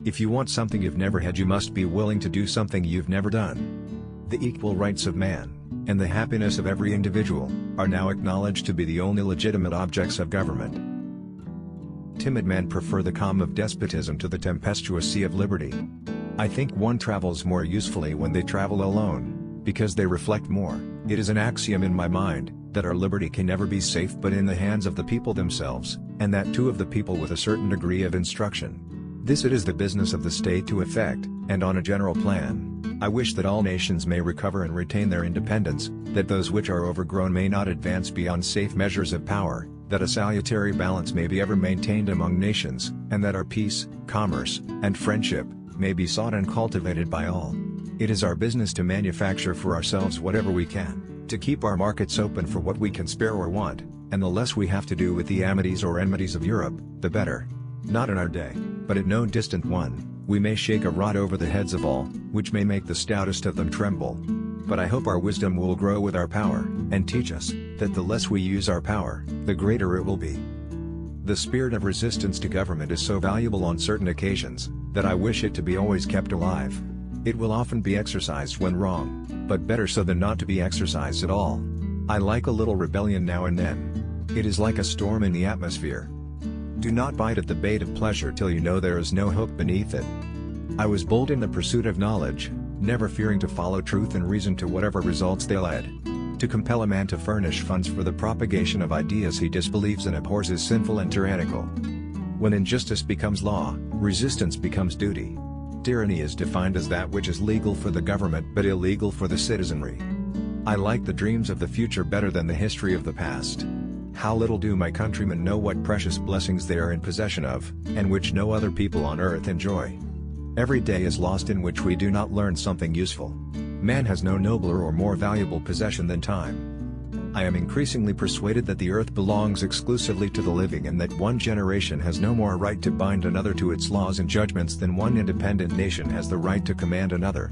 If you want something you've never had, you must be willing to do something you've never done. The equal rights of man, and the happiness of every individual, are now acknowledged to be the only legitimate objects of government. Timid men prefer the calm of despotism to the tempestuous sea of liberty. I think one travels more usefully when they travel alone, because they reflect more. It is an axiom in my mind, that our liberty can never be safe but in the hands of the people themselves, and that too of the people with a certain degree of instruction. This it is the business of the state to effect, and on a general plan, I wish that all nations may recover and retain their independence, that those which are overgrown may not advance beyond safe measures of power, that a salutary balance may be ever maintained among nations, and that our peace, commerce, and friendship, may be sought and cultivated by all. It is our business to manufacture for ourselves whatever we can, to keep our markets open for what we can spare or want, and the less we have to do with the amities or enmities of Europe, the better. Not in our day, but at no distant one, we may shake a rod over the heads of all, which may make the stoutest of them tremble. But I hope our wisdom will grow with our power, and teach us, that the less we use our power, the greater it will be. The spirit of resistance to government is so valuable on certain occasions, that I wish it to be always kept alive. It will often be exercised when wrong, but better so than not to be exercised at all. I like a little rebellion now and then. It is like a storm in the atmosphere. Do not bite at the bait of pleasure till you know there is no hook beneath it. I was bold in the pursuit of knowledge, never fearing to follow truth and reason to whatever results they led. To compel a man to furnish funds for the propagation of ideas he disbelieves and abhors is sinful and tyrannical. When injustice becomes law, resistance becomes duty. Tyranny is defined as that which is legal for the government but illegal for the citizenry. I like the dreams of the future better than the history of the past. How little do my countrymen know what precious blessings they are in possession of, and which no other people on earth enjoy. Every day is lost in which we do not learn something useful. Man has no nobler or more valuable possession than time. I am increasingly persuaded that the earth belongs exclusively to the living and that one generation has no more right to bind another to its laws and judgments than one independent nation has the right to command another.